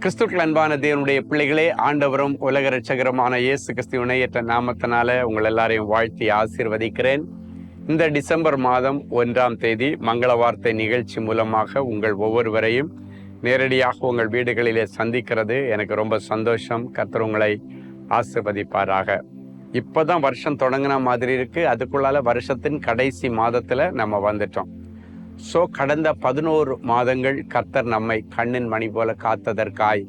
கிறிஸ்துக்கள் அன்பான தேவனுடைய பிள்ளைகளே, ஆண்டவரும் உலக இரட்சகருமான இயேசு கிறிஸ்துவின் இணையற்ற நாமத்தினால உங்கள் எல்லாரையும் வாழ்த்தி ஆசீர்வதிக்கிறேன். இந்த டிசம்பர் மாதம் 1ஆம் தேதி மங்கள வார்த்தை நிகழ்ச்சி மூலமாக உங்கள் ஒவ்வொருவரையும் நேரடியாக உங்கள் வீடுகளிலே சந்திக்கிறது எனக்கு ரொம்ப சந்தோஷம். கர்த்தர் உங்களை ஆசீர்வதிப்பாராக. இப்போதான் வருஷம் தொடங்கின மாதிரி இருக்கு. அதுக்குள்ளால வருஷத்தின் கடைசி மாதத்துல நம்ம வந்துட்டோம். கடந்த 11 மாதங்கள் கர்த்தர் நம்மை கண்ணின் மணி போல காத்ததற்காய்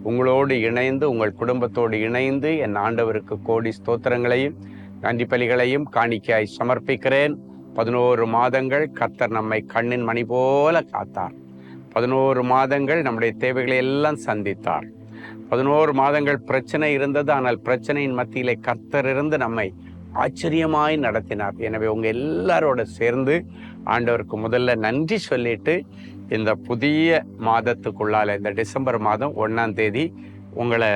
உங்களோடு இணைந்து, உங்கள் குடும்பத்தோடு இணைந்து என் ஆண்டவருக்கு கோடி ஸ்தோத்திரங்களையும் நன்றி பலிகளையும் காணிக்கையாய் சமர்ப்பிக்கிறேன். 11 மாதங்கள் கர்த்தர் நம்மை கண்ணின் மணி போல காத்தார். 11 மாதங்கள் நம்முடைய தேவைகளை எல்லாம் சந்தித்தார். 11 மாதங்கள் பிரச்சனை இருந்தது. ஆனால் பிரச்சனையின் மத்தியிலே கர்த்தர் இருந்து நம்மை ஆச்சரியமாய் நடத்தினார். எனவே உங்க எல்லாரோட சேர்ந்து ஆண்டவருக்கு முதல்ல நன்றி சொல்லிட்டு இந்த புதிய மாதத்துக்குள்ளால இந்த டிசம்பர் மாதம் 1ஆம் தேதி உங்களை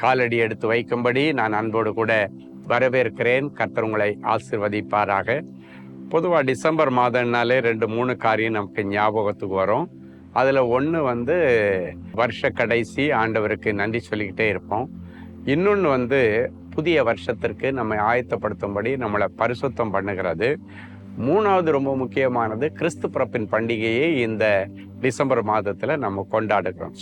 காலடி எடுத்து வைக்கும்படி நான் அன்போடு கூட வரவேற்கிறேன். கர்த்தர் உங்களை ஆசீர்வதிப்பாராக. பொதுவாக டிசம்பர் மாதம்னாலே 2-3 காரியம் நமக்கு ஞாபகத்துக்கு வரும். அதில் ஒன்று வருஷ கடைசி ஆண்டவருக்கு நன்றி சொல்லிக்கிட்டே இருப்போம். இன்னொன்று புதிய வருஷத்திற்கு நம்மை ஆயத்தப்படுத்தும்படி நம்மளை பரிசுத்தம் பண்ணுகிறது. 3வது ரொம்ப முக்கியமானது கிறிஸ்து பிறப்பின் பண்டிகையை இந்த டிசம்பர் மாதத்தில் நம்ம கொண்டாடுகிறோம்.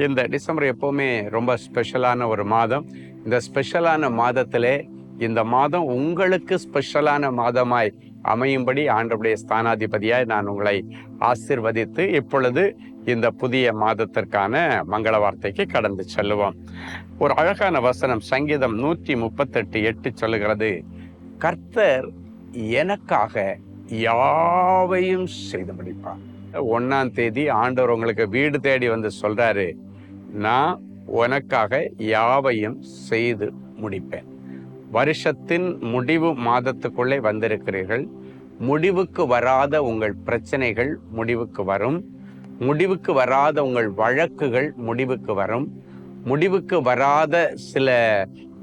இந்த டிசம்பர் எப்போவுமே ரொம்ப ஸ்பெஷலான ஒரு மாதம். இந்த ஸ்பெஷலான மாதத்திலே இந்த மாதம் உங்களுக்கு ஸ்பெஷலான மாதமாய் அமையும்படி ஆண்டவருடைய ஸ்தானாதிபதியாய் நான் உங்களை ஆசீர்வதித்து இப்பொழுது இந்த புதிய மாதத்திற்கான மங்கள வார்த்தைக்கு கடந்து செல்லுவோம். ஒரு அழகான வசனம் சங்கீதம் 138:8 சொல்லுகிறது, கர்த்தர் எனக்காக யாவையும் செய்து முடிப்பார். 1ஆம் தேதி ஆண்டவர் உங்களுக்கு வீடு தேடி வந்து சொல்றாரு, நான் உனக்காக யாவையும் செய்து முடிப்பேன். வருஷத்தின் முடிவு மாதத்துக்குள்ளே வந்திருக்கிறீர்கள். முடிவுக்கு வராத உங்கள் பிரச்சனைகள் முடிவுக்கு வரும். முடிவுக்கு வராத உங்கள் வழக்குகள் முடிவுக்கு வரும். முடிவுக்கு வராத சில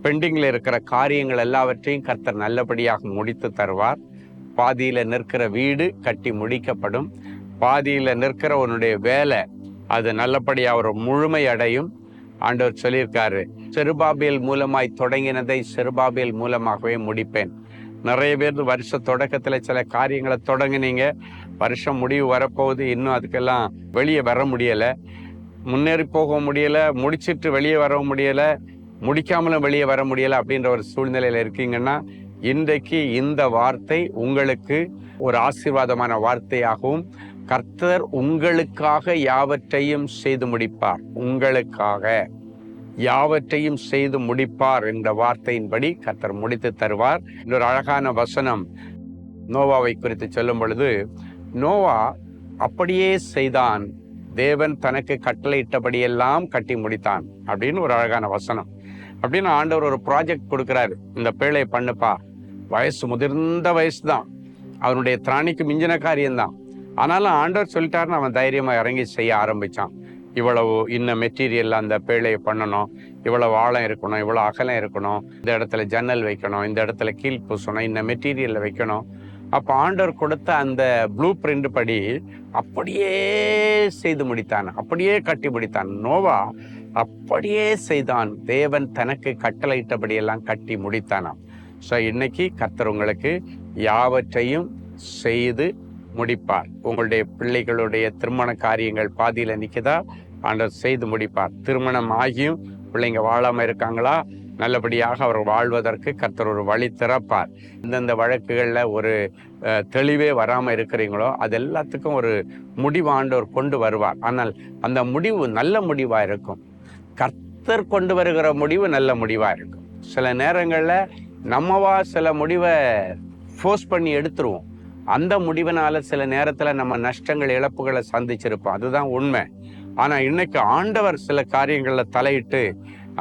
பெண்டிங்கில் இருக்கிற காரியங்கள் எல்லாவற்றையும் கர்த்தர் நல்லபடியாக முடித்து தருவார். பாதியில் நிற்கிற வீடு கட்டி முடிக்கப்படும். பாதியில் நிற்கிற உன்னுடைய வேலை அது நல்லபடியாக ஒரு முழுமை அடையும். ஆண்டவர் சொல்லியிருக்காரு, செருபாபேல் மூலமாய் தொடங்கினதை செருபாபேல் மூலமாகவே முடிப்பேன். நிறைய பேர் வருஷ தொடக்கத்தில் சில காரியங்களை தொடங்கினீங்க, வருஷம் முடிவு வரப்போகுது, இன்னும் அதுக்கெல்லாம் வெளியே வர முடியலை, முன்னேறி போக முடியலை, முடிச்சிட்டு வெளியே வர முடியலை, முடிக்காமலும் வெளியே வர முடியலை அப்படின்ற ஒரு சூழ்நிலையில் இருக்கீங்கன்னா இன்றைக்கு இந்த வார்த்தை உங்களுக்கு ஒரு ஆசீர்வாதமான வார்த்தையாகவும், கர்த்தர் உங்களுக்காக யாவற்றையும் செய்து முடிப்பார், உங்களுக்காக யாவற்றையும் செய்து முடிப்பார் என்ற வார்த்தையின்படி கர்த்தர் முடித்து தருவார். இன்னொரு அழகான வசனம் நோவாவை குறித்து சொல்லும் பொழுது, நோவா அப்படியே செய்தான், தேவன் தனக்கு கட்டளையிட்டபடியெல்லாம் கட்டி முடித்தான் அப்படின்னு ஒரு அழகான வசனம். அப்படின்னு ஆண்டவர் ஒரு ப்ராஜெக்ட் கொடுக்குறாரு, இந்த பேழையை பண்ணுப்பா. வயசு முதிர்ந்த வயசு தான், அவனுடைய திராணிக்கு மிஞ்சின காரியம்தான். ஆனாலும் ஆண்டவர் சொல்லிட்டாருன்னு அவன் தைரியமாக இறங்கி செய்ய ஆரம்பித்தான். இவ்வளவு இன்னும் மெட்டீரியல் அந்த பேழையை பண்ணணும், இவ்வளவு ஆழம் இருக்கணும், இவ்வளோ அகலம் இருக்கணும், இந்த இடத்துல ஜன்னல் வைக்கணும், இந்த இடத்துல கீழ் பூசணும், இந்த மெட்டீரியலில் வைக்கணும். அப்போ ஆண்டவர் கொடுத்த அந்த ப்ளூ பிரிண்ட் படி அப்படியே செய்து முடித்தான், அப்படியே கட்டி முடித்தான். நோவா அப்படியே செய்தான், தேவன் தனக்கு கட்டளையிட்டபடியெல்லாம் கட்டி முடித்தானாம். இன்னைக்கு கர்த்தர் உங்களுக்கு யாவற்றையும் செய்து முடிப்பார். உங்களுடைய பிள்ளைகளுடைய திருமண காரியங்கள் பாதியில் நிற்குதா, ஆண்டவர் செய்து முடிப்பார். திருமணம் ஆகியும் பிள்ளைங்க வாழாமல் இருக்காங்களா, நல்லபடியாக அவர் வாழ்வதற்கு கர்த்தர் ஒரு வழி திறப்பார். இந்தந்த வழக்குகளில் ஒரு தெளிவே வராமல் இருக்கிறீங்களோ அது எல்லாத்துக்கும் ஒரு முடிவு ஆண்டவர் கொண்டு வருவார். ஆனால் அந்த முடிவு நல்ல முடிவாக இருக்கும். கர்த்தர் கொண்டு வருகிற முடிவு நல்ல முடிவாக இருக்கும். சில நேரங்களில் நம்மவா சில முடிவை ஃபோர்ஸ் பண்ணி எடுத்துருவோம். அந்த முடிவினால சில நேரத்தில் நம்ம நஷ்டங்கள் இழப்புகளை சந்திச்சிருப்போம், அதுதான் உண்மை. ஆனால் இன்னைக்கு ஆண்டவர் சில காரியங்களில் தலையிட்டு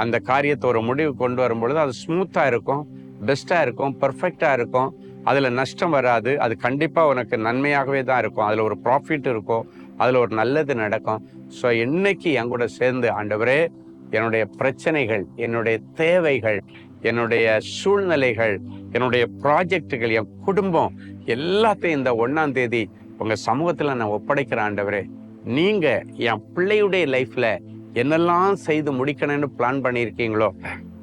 அந்த காரியத்தை ஒரு முடிவு கொண்டு வரும்பொழுது அது ஸ்மூத்தாக இருக்கும், பெஸ்ட்டாக இருக்கும், பர்ஃபெக்டாக இருக்கும். அதில் நஷ்டம் வராது. அது கண்டிப்பாக உனக்கு நன்மையாகவே தான் இருக்கும். அதில் ஒரு ப்ராஃபிட் இருக்கும், அதில் ஒரு நல்லது நடக்கும். இன்னைக்கு என் கூட சேர்ந்து, ஆண்டவரே, என்னுடைய பிரச்சனைகள், என்னுடைய தேவைகள், என்னுடைய சூழ்நிலைகள், என்னுடைய ப்ராஜெக்டுகள், என் குடும்பம் எல்லாத்தையும் இந்த 1ஆம் தேதி உங்கள் சமூகத்தில் நான் ஒப்படைக்கிறேன். ஆண்டவரே, நீங்கள் என் பிள்ளையுடைய லைஃப்பில் என்னெல்லாம் செய்து முடிக்கணும்னு பிளான் பண்ணியிருக்கீங்களோ,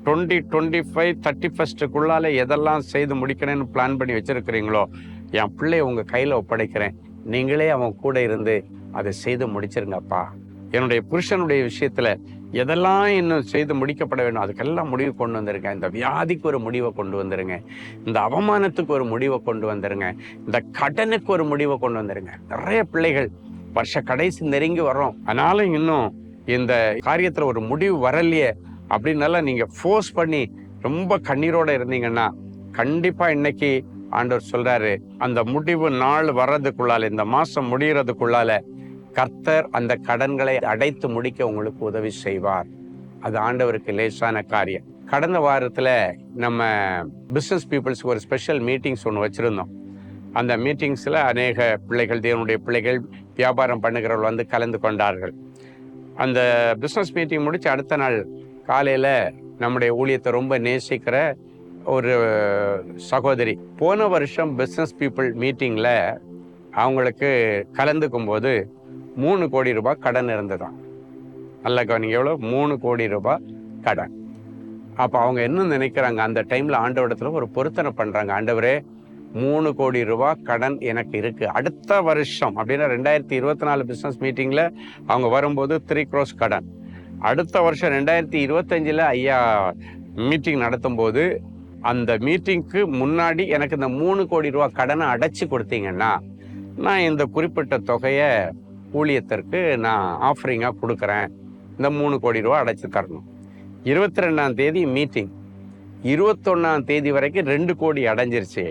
2025 31 எதெல்லாம் செய்து முடிக்கணும்னு பிளான் பண்ணி வச்சிருக்கிறீங்களோ, என் பிள்ளைய உங்க கையில ஒப்படைக்கிறேன். நீங்களே அவன் கூட இருந்து அதை செய்து முடிச்சிருங்கப்பா. என்னுடைய புருஷனுடைய விஷயத்துல எதெல்லாம் இன்னும் செய்து முடிக்கப்பட வேண்டும், அதுக்கெல்லாம் முடிவு கொண்டு வந்துருங்க. இந்த வியாதிக்கு ஒரு முடிவை கொண்டு வந்துருங்க, இந்த அவமானத்துக்கு ஒரு முடிவை கொண்டு வந்துருங்க, இந்த கடனுக்கு ஒரு முடிவை கொண்டு வந்துருங்க. நிறைய பிள்ளைகள் வருஷ கடைசி நெருங்கி வர்றோம், ஆனாலும் இன்னும் இந்த காரியத்துல ஒரு முடிவு வரலையே அப்படின்னால நீங்க ஃபோர்ஸ் பண்ணி ரொம்ப கண்ணீரோட இருந்தீங்கன்னா, கண்டிப்பா இன்னைக்கு ஆண்டவர் சொல்றாரு, அந்த முடிவு நாள் வர்றதுக்குள்ளால, இந்த மாசம் முடியறதுக்குள்ளால கர்த்தர் அந்த கடன்களை அடைத்து முடிக்க உங்களுக்கு உதவி செய்வார். அது ஆண்டவருக்கு லேசான காரியம். கடந்த வாரத்துல நம்ம பிசினஸ் பீப்புள்ஸ்க்கு ஒரு ஸ்பெஷல் மீட்டிங்ஸ் ஒன்று வச்சிருந்தோம். அந்த மீட்டிங்ஸ்ல அநேக பிள்ளைகள், தேவனுடைய பிள்ளைகள், வியாபாரம் பண்ணுகிறவர்கள் வந்து கலந்து கொண்டார்கள். அந்த பிசினஸ் மீட்டிங் முடிச்சு அடுத்த நாள் காலையில நம்முடைய ஊழியத்தை ரொம்ப நேசிக்கிற ஒரு சகோதரி, போன வருஷம் பிசினஸ் பீப்புள் மீட்டிங்ல அவங்களுக்கு கலந்துக்கும் போது 3 கோடி ரூபாய் கடன் இருந்ததாம். நல்ல கவனிங்க, எவ்வளோ? 3 கோடி ரூபாய் கடன். அப்போ அவங்க என்ன நினைக்கிறாங்க, அந்த டைம்ல ஆண்டவரிடத்துல ஒரு பொருத்தனை பண்றாங்க. ஆண்டவரே, 3 கோடி ரூபாய் கடன் எனக்கு இருக்கு, அடுத்த வருஷம் அப்படின்னா 2024 பிசினஸ் மீட்டிங்ல அவங்க வரும்போது 3 crores கடன், அடுத்த வருஷம் 2025 ஐயா மீட்டிங் நடத்தும் போது அந்த மீட்டிங்க்கு முன்னாடி எனக்கு இந்த 3 கோடி ரூபாய் கடனை அடைச்சு கொடுத்தீங்கன்னா நான் இந்த குறிப்பிட்ட தொகையை ஊழியத்திற்கு நான் ஆஃபரிங்காக கொடுக்குறேன், இந்த 3 கோடி ரூபா அடைச்சி தரணும். 22ஆம் தேதி மீட்டிங், 21ஆம் தேதி வரைக்கும் 2 கோடி அடைஞ்சிருச்சு,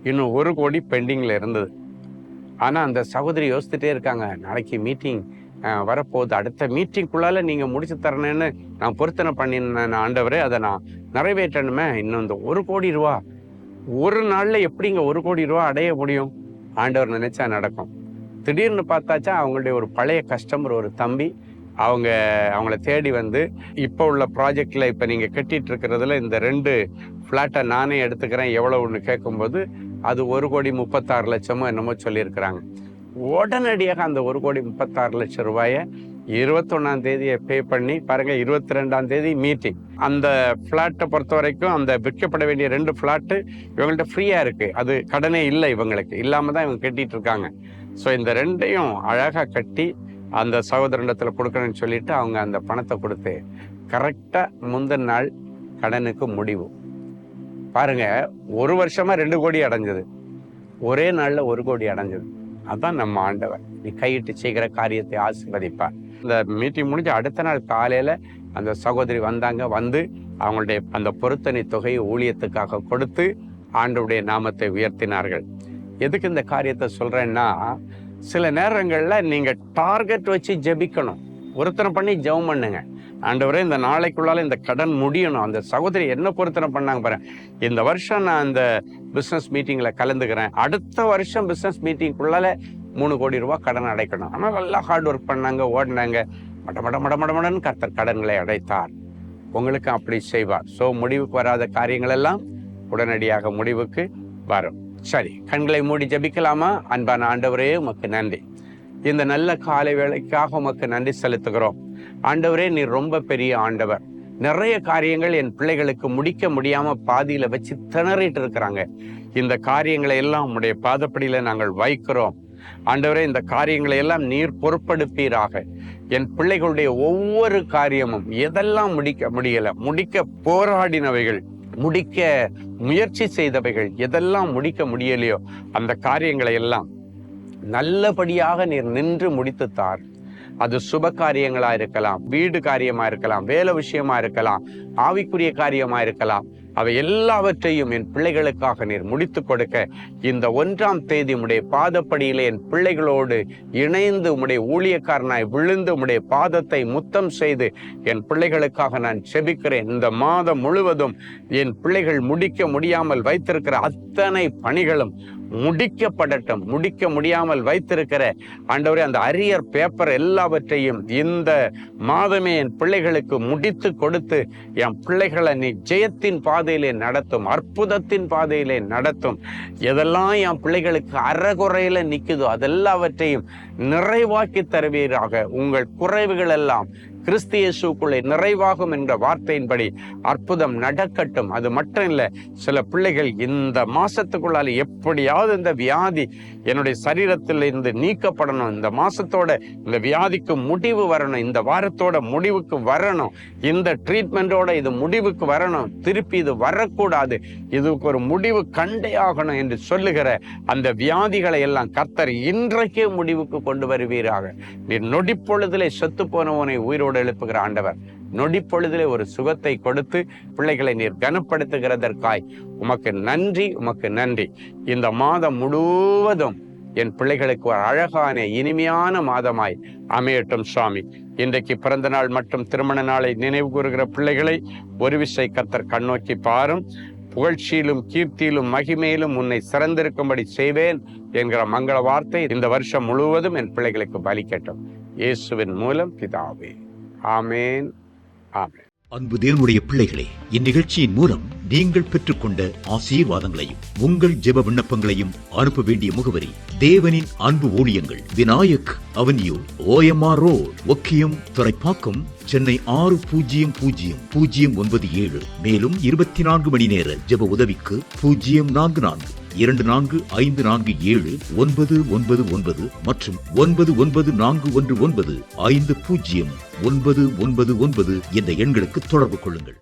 இன்னும் 1 கோடி பெண்டிங்கில் இருந்தது. ஆனால் அந்த சகோதரி யோசிச்சுட்டே இருக்காங்க, நாளைக்கு மீட்டிங் வரப்போகுது, அடுத்த மீட்டிங்குள்ளால நீங்கள் முடிச்சு தரணுன்னு நான் பொருத்தனை பண்ணினேன் ஆண்டவரே, அதை நான் நிறைவேற்றணுமே. இன்னும் இந்த 1 கோடி ரூபா ஒரு நாளில் எப்படிங்க 1 கோடி ரூபா அடைய முடியும்? ஆண்டவர் நினைச்சா நடக்கும். திடீர்னு பார்த்தாச்சா அவங்களுடைய ஒரு பழைய கஸ்டமர், ஒரு தம்பி, அவங்கள தேடி வந்து, இப்போ உள்ள ப்ராஜெக்ட்ல இப்போ நீங்கள் கட்டிட்டு இருக்கிறதுல இந்த 2 ஃப்ளாட்டை நானே எடுத்துக்கிறேன், எவ்வளவுன்னு கேட்கும்போது அது 1,36,00,000 என்னமோ சொல்லியிருக்கிறாங்க. உடனடியாக அந்த 1,36,00,000 ரூபாயை 21ஆம் தேதியை பே பண்ணி பாருங்க, 22ஆம் தேதி மீட்டிங். அந்த ஃப்ளாட்டை பொறுத்த வரைக்கும் அந்த விற்கப்பட வேண்டிய 2 ஃப்ளாட்டு இவங்கள்ட்ட ஃப்ரீயா இருக்கு, அது கடனே இல்லை, இவங்களுக்கு இல்லாம தான் இவங்க கட்டிட்டு இருக்காங்க. ஸோ இந்த 2ஐயும் அழகா கட்டி அந்த சகோதரனிடத்துல கொடுக்கணும்னு சொல்லிட்டு அவங்க அந்த பணத்தை கொடுத்து கரெக்டா முந்தின நாள் கடனுக்கு முடிவு. பாருங்க, 1 வருஷமா 2 கோடி அடைஞ்சது, ஒரே நாள்ல 1 கோடி அடைஞ்சது. அதான் நம்ம ஆண்டவர், நீ கையிட்டு செய்கிற காரியத்தை ஆசீர்வதிப்பார். இந்த மீட்டிங் முடிஞ்ச அடுத்த நாள் காலையில அந்த சகோதரி வந்தாங்க, வந்து அவங்களுடைய அந்த பொருத்தனை தொகையை ஊழியத்துக்காக கொடுத்து ஆண்டவருடைய நாமத்தை உயர்த்தினார்கள். எதுக்கு இந்த காரியத்தை சொல்றேன்னா, சில நேரங்கள்ல நீங்க டார்கெட் வச்சு ஜெபிக்கணும், பொருத்தனை பண்ணி ஜெபம் பண்ணுங்க. ஆண்டவரே, இந்த நாளைக்குள்ளால இந்த கடன் முடியணும். அந்த சகோதரி என்ன பொருத்தனை பண்ணாங்க பாருங்க, இந்த வருஷம் நான் இந்த பிசினஸ் மீட்டிங்ல கலந்துக்கிறேன், அடுத்த வருஷம் பிசினஸ் மீட்டிங்குள்ளால 3 கோடி ரூபாய் கடன் அடைக்கணும். ஆனால் நல்லா ஹார்ட் ஒர்க் பண்ணாங்க, ஓடினாங்க, மடமடன்னு கர்த்தர் கடன்களை அடைத்தார். உங்களுக்கு அப்படி செய்வார். ஸோ முடிவுக்கு வராத காரியங்கள் எல்லாம் உடனடியாக முடிவுக்கு வரும். சரி, கண்களை மூடி ஜெபிக்கலாமா? அன்பான ஆண்டவரே, உமக்கு நன்றி, இந்த நல்ல காலை வேளைக்காக உமக்கு நன்றி செலுத்துகிறோம். ஆண்டவரே, நீர் ரொம்ப பெரிய ஆண்டவர். நிறைய காரியங்கள் என் பிள்ளைகளுக்கு முடிக்க முடியாம பாதியில வச்சு திணறிட்டு இருக்கிறாங்க. இந்த காரியங்களை எல்லாம் உம்முடைய பாதப்படியில நாங்கள் வைக்கிறோம். ஆண்டவரே, இந்த காரியங்களை எல்லாம் நீர் பொறுப்பெடுப்பீராக. என் பிள்ளைகளுடைய ஒவ்வொரு காரியமும் எதெல்லாம் முடிக்க முடியல, முடிக்க போராடினவைகள், முடிக்க முயற்சி செய்தவைகள், எதெல்லாம் முடிக்க முடியலையோ அந்த காரியங்களை எல்லாம் நல்லபடியாக நீர் நின்று முடித்து தார். அது சுப காரியங்களா இருக்கலாம், வீடு காரியமா இருக்கலாம், வேலை விஷயமா இருக்கலாம், ஆவிக்குரிய காரியமா இருக்கலாம். அவை எல்லாவற்றையும் என் பிள்ளைகளுக்காக நீர் முடித்து கொடுக்க இந்த 1ஆம் தேதி உம்முடைய பாதப்படியிலே என் பிள்ளைகளோடு இணைந்து உம்முடைய ஊழியக்காரனாய் விழுந்து உம்முடைய பாதத்தை முத்தம் செய்து என் பிள்ளைகளுக்காக நான் செபிக்கிறேன். இந்த மாதம் முழுவதும் என் பிள்ளைகள் முடிக்க முடியாமல் வைத்திருக்கிற அத்தனை பணிகளும் முடிக்கப்படட்டும். முடிக்க முடியாமல் வைத்திருக்கிற ஆண்டவரே அந்த அரியர் பேப்பர் எல்லாவற்றையும் இந்த மாதமே என் பிள்ளைகளுக்கு முடித்து கொடுத்து என் பிள்ளைகளை நீ ஜெயத்தின் பாதையிலே நடத்தும், அற்புதத்தின் பாதையிலே நடத்தும். எதெல்லாம் என் பிள்ளைகளுக்கு அறகுறையில நிக்குதோ அதெல்லாவற்றையும் நிறைவாக்கி தருவீராக. உங்கள் குறைவுகள் எல்லாம் கிறிஸ்து இயேசுக்குள்ளே நிறைவாகும் என்ற வார்த்தையின்படி அற்புதம் நடக்கட்டும். அது மட்டும் இல்லை, சில பிள்ளைகள் இந்த மாசத்துக்குள்ளால எப்படியாவது இந்த வியாதி என்னுடைய சரீரத்தில் இருந்து நீக்கப்படணும், இந்த மாசத்தோட இந்த வியாதிக்கு முடிவு வரணும், இந்த வாரத்தோட முடிவுக்கு வரணும், இந்த ட்ரீட்மெண்டோட இது முடிவுக்கு வரணும், திருப்பி இது வரக்கூடாது, இதுக்கு ஒரு முடிவு கண்டே ஆகணும் என்று சொல்லுகிற அந்த வியாதிகளை எல்லாம் கர்த்தர் இன்றைக்கே முடிவுக்கு கொண்டு வருவீராக. நீ நொடிப்பொழுதிலே செத்து போனவனை உயிரோடு எழுப்புகிற ஆண்டவர், நொடிப்பொழுதிலே ஒரு சுகத்தை கொடுத்து பிள்ளைகளை நீர் கனப்படுத்துகிறதற்காய் உமக்கு நன்றி, உமக்கு நன்றி. இந்த மாதம் முழுவதும் என் பிள்ளைகளுக்கு ஒரு அழகான இனிமையான மாதமாய் அமையட்டும் சுவாமி. இன்றைக்கு பிறந்த நாள் மற்றும் திருமண நாளை நினைவு கூறுகிற பிள்ளைகளை ஒரு விசை கர்த்தர் கண்ணோக்கி பாரும். புகழ்ச்சியிலும் கீர்த்தியிலும் மகிமையிலும் உன்னை சிறந்திருக்கும்படி செய்வேன் என்கிற மங்கள வார்த்தை இந்த வருஷம் முழுவதும் என் பிள்ளைகளுக்கு பலிக்கட்டும். இயேசுவின் மூலம் பிதாவே, ஆமேன், ஆமேன். அன்பு தேவனுடைய பிள்ளைகளே, இந்நிகழ்ச்சியின் மூலம் நீங்கள் பெற்றுக்கொண்ட ஆசீர்வாதங்களையும் உங்கள் ஜெப விண்ணப்பங்களையும் அனுப்ப வேண்டிய முகவரி: தேவனின் அன்பு ஊழியங்கள், Vinayak avenue, OMR road, Okkiyam, Thoraipakkam, Chennai 600097. மேலும் 24 மணி நேர ஜெப உதவிக்கு 044-24547-999 மற்றும் 9941150999 என்ற எண்களுக்கு தொடர்பு கொள்ளுங்கள்.